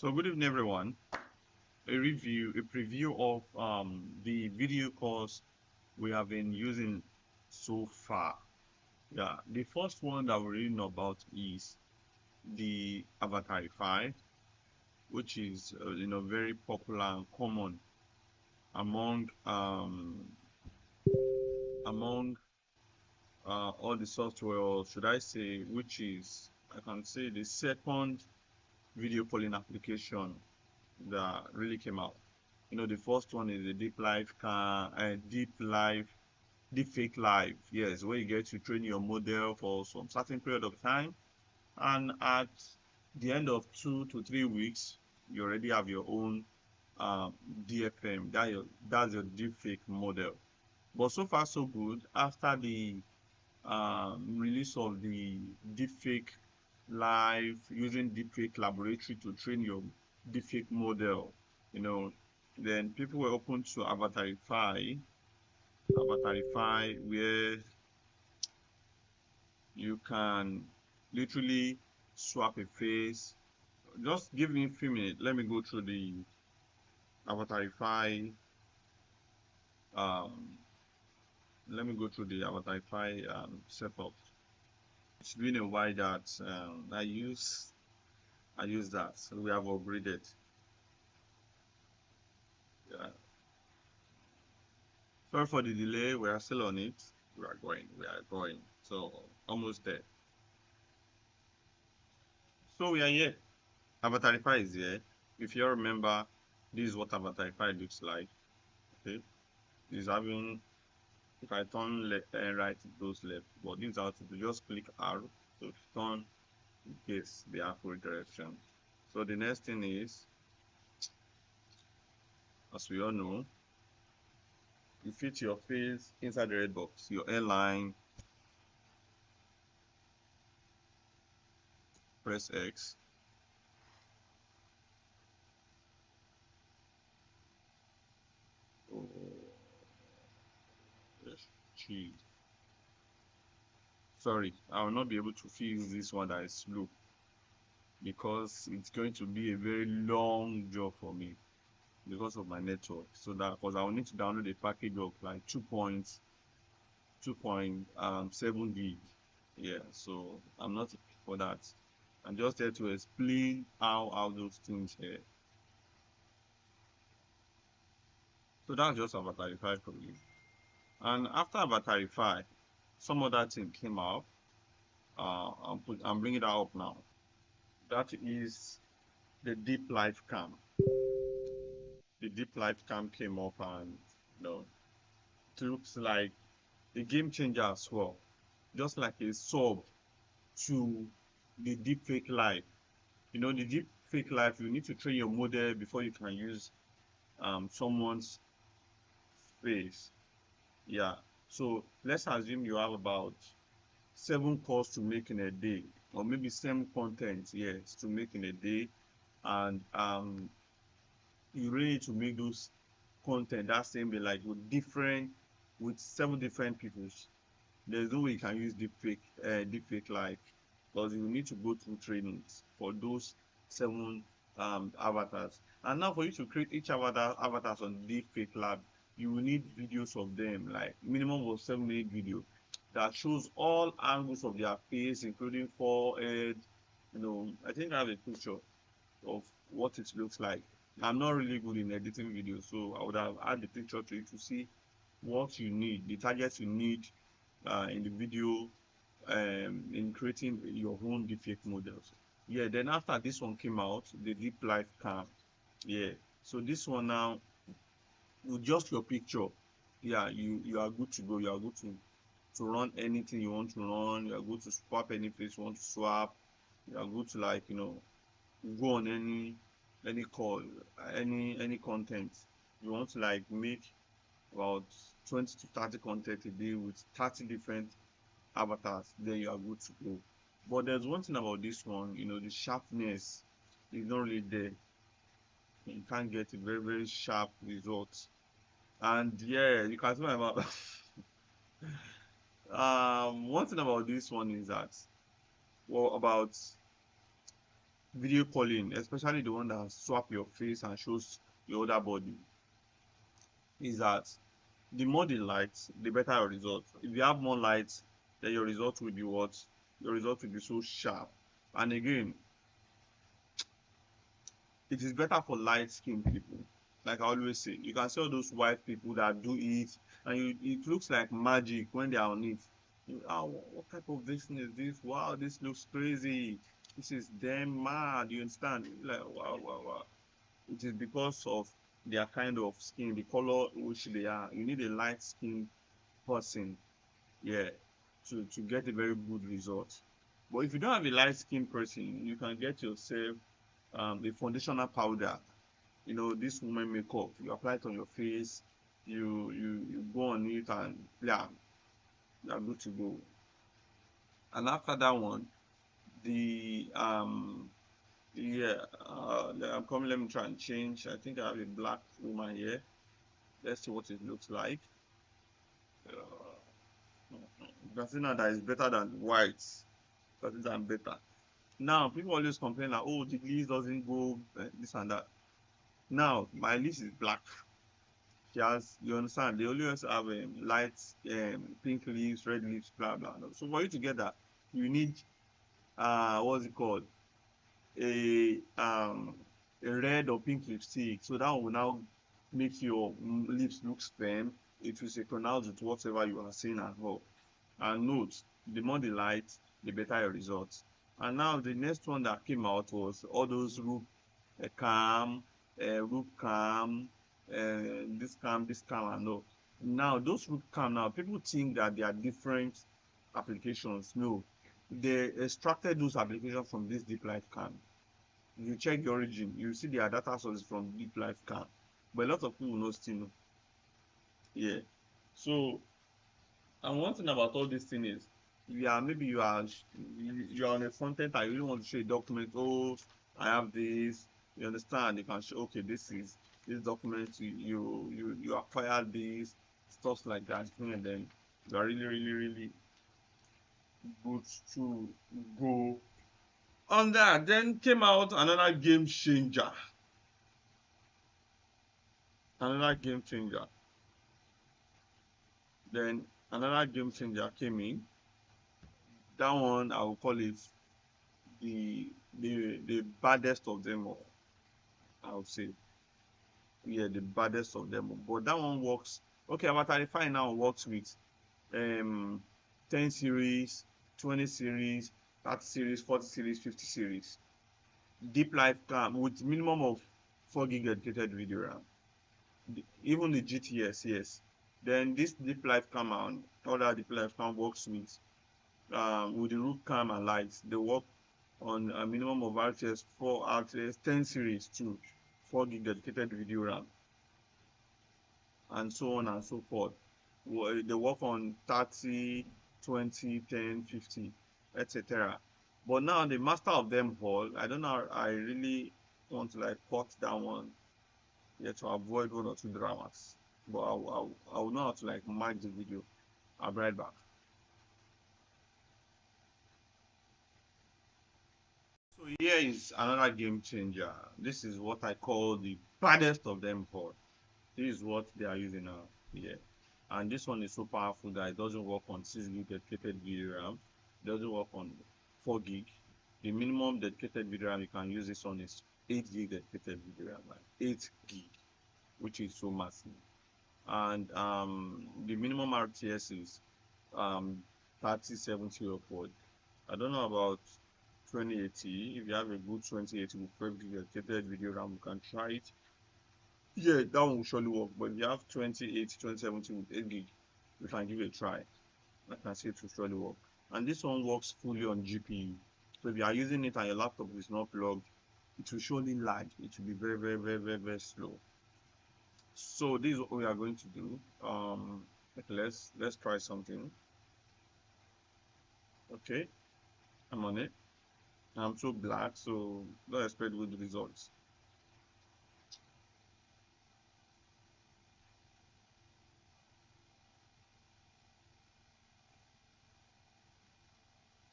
So good evening, everyone. A preview of the video course we have been using so far. Yeah, the first one that we really know about is the Avatarify, which is very popular and common among all the software, or should I say, which is I can say the second video calling application that really came out. The first one is the Deepfake Live. Yes, where you get to train your model for some certain period of time, and at the end of 2 to 3 weeks, you already have your own um, DFM. That's your deepfake model. But so far so good. After the release of the Deepfake Live, using Deepfake Laboratory to train your deepfake model, you know, then people were open to Avatarify, where you can literally swap a face. Just give me a few minutes. Let me go through the Avatarify. Um, Let me go through the Avatarify setup. It's been a while that I use that. So we have upgraded. Yeah. Sorry for the delay. We are still on it. We are going. We are going. So almost there. So we are here. Avatarify is here. If you remember, this is what Avatarify looks like. Okay. It's having, if I turn left and right, it goes left. But this is how to do. Just click R. So if you turn, in case the accurate direction. So the next thing is, as we all know, you fit your face inside the red box, your airline, press X. Oh, yes, gee. Sorry, I will not be able to fix this one that is blue because it's going to be a very long job for me because of my network. So that because I will need to download a package of like 2.7 gig. Yeah, so I'm not for that. I'm just here to explain how those things here. So that's just Avatarify for you. And after Avatarify, some other thing came out. I'm bringing that up now. That is the Deep Life Cam. The Deep Life Cam came up, and it looks like a game changer as well. Just like a sub to the Deepfake Live. The Deepfake Live, you need to train your model before you can use someone's face. Yeah. So let's assume you have about 7 calls to make in a day, or maybe same content, yes, to make in a day, and you really need to make those content that same day, like with 7 different peoples. There's no way you can use deepfake live, because you need to go through trainings for those 7 avatars. And now for you to create each avatars on deepfake lab, you will need videos of them, like minimum of 7 minute video that shows all angles of their face, including forehead. I think I have a picture of what it looks like. I'm not really good in editing videos, so I would have add the picture to you to see what you need, the targets you need in the video, in creating your own deepfake models. Yeah, then after this one came out, the Deep Life Cam. Yeah, so this one now, with just your picture, yeah, you are good to go. You are good to run anything you want to run. You are good to swap any place you want to swap. You are good to, like, go on any call, any content you want to, like, make about 20 to 30 content a day with 30 different avatars. Then you are good to go. But there's one thing about this one, the sharpness is not really there. You can't get a very, very sharp result. And yeah, you can see my mouth. One thing about this one is that, well, about video calling, especially the one that swap your face and shows your other body, is that the more the lights, the better your result. If you have more lights, then your result will be what? Your result will be so sharp. And again, it is better for light skinned people. Like I always say, you can see all those white people that do it, and it looks like magic when they are on it. What type of this thing is this? Wow, this looks crazy. This is damn mad. You understand? Like, wow, wow, wow. It is because of their kind of skin, the color which they are. You need a light skinned person, yeah, to get a very good result. But if you don't have a light skinned person, you can get yourself a foundational powder. You know, this woman makeup. You apply it on your face. You go on it, and yeah, you're good to go. And after that one, the yeah, I'm coming. Let me try and change. I think I have a black woman here. Let's see what it looks like. You can see now that it's better than white. Because it's better. Now, people always complain that, oh, the list doesn't go this and that. Now, my list is black. She has, you understand, they always have light pink leaves, red leaves, blah, blah, blah. So for you to get that, you need, what's it called? A, um, a red or pink lipstick. So that will now make your lips look firm. It will synchronize with whatever you are seeing at home. And note, the more the light, the better your results. And now the next one that came out was all those roof cam, roof cam, this cam, and no. Now those roof cam now people think that they are different applications. No, they extracted those applications from this deep light cam. If you check the origin, you see their data source from deep light cam. But a lot of people know still know. Yeah. So, and one thing about all this thing is, maybe you are on a front end and you really want to show a document. Oh, I have this. You understand? You can show, okay, this document. You acquired this stuff like that, and then you are really really really good to go on that. Then came out another game changer. Another game changer. Then another game changer came in. That one I will call it the baddest of them all. I would say, yeah, the baddest of them all. But that one works. Okay, Avatar 35 now works with um 10 series, 20 series, 30 series, 40 series, 50 series. Deep life cam with minimum of 4 gig dedicated video RAM. Even the GTS, yes. Then this deep life cam and other deep life cam works with the roof cam and lights. They work on a minimum of RTS 4 RTS 10 series to 4 gig dedicated video RAM, and so on and so forth. They work on 30, 20, 10, 50, etc. But now the master of them all, I don't know, I really want to like cut that one, yeah, to avoid one or two dramas. But I will know how to like mark the video. I'll be right back. So here is another game changer. This is what I call the baddest of them all. This is what they are using now. Yeah. And this one is so powerful that it doesn't work on 6 gig dedicated video RAM. It doesn't work on 4 gig. The minimum dedicated video RAM you can use this on is 8 gig dedicated video RAM. Like 8 gig, which is so massive. And the minimum RTS is 3070 upward. I don't know about 2080. If you have a good 2080 with 12 gig dedicated video RAM, you can try it. Yeah, that one will surely work. But if you have 2080, 2070 with 8 gig, you can give it a try. I can say it will surely work. And this one works fully on GPU. So if you are using it and your laptop is not plugged, it will surely lag. It will be very, very, very, very, very slow. So this is what we are going to do. Let's try something. Okay, I'm on it. I'm so black, so don't expect good results.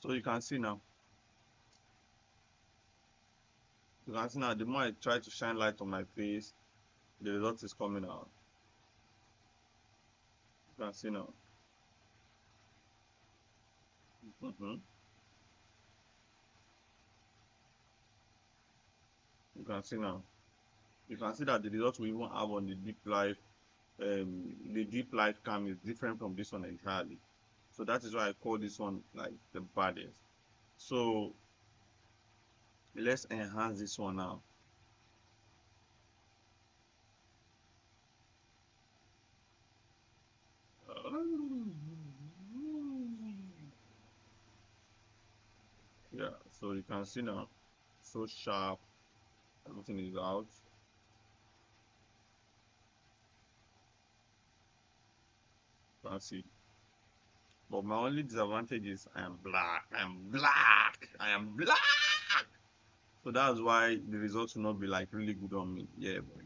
So you can see now. You can see now, the more I try to shine light on my face, the result is coming out. You can see now. Mm-hmm. You can see now. You can see that the result we even have on the deep life cam is different from this one entirely. So that is why I call this one like the baddest. So let's enhance this one now. Yeah, so you can see now, so sharp, everything is out. You can see. But my only disadvantage is I am black. I am black. I am black. So that's why the results will not be like really good on me. Yeah, but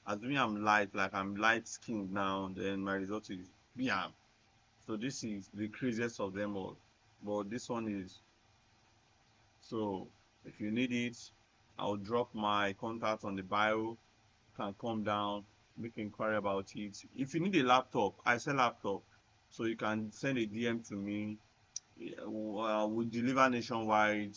assuming I'm light, like I'm light skinned now, then my result is yeah. So this is the craziest of them all. But this one is so if you need it, I'll drop my contact on the bio. You can come down, make inquiry about it. If you need a laptop, I sell laptop. So you can send a DM to me. Yeah, we deliver nationwide.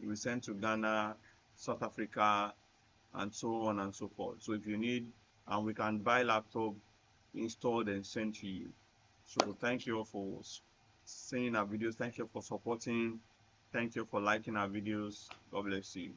We send to Ghana, South Africa, and so on and so forth. So if you need, and we can buy laptop installed and sent to you. So thank you all for seeing our videos. Thank you for supporting. Thank you for liking our videos. God bless you.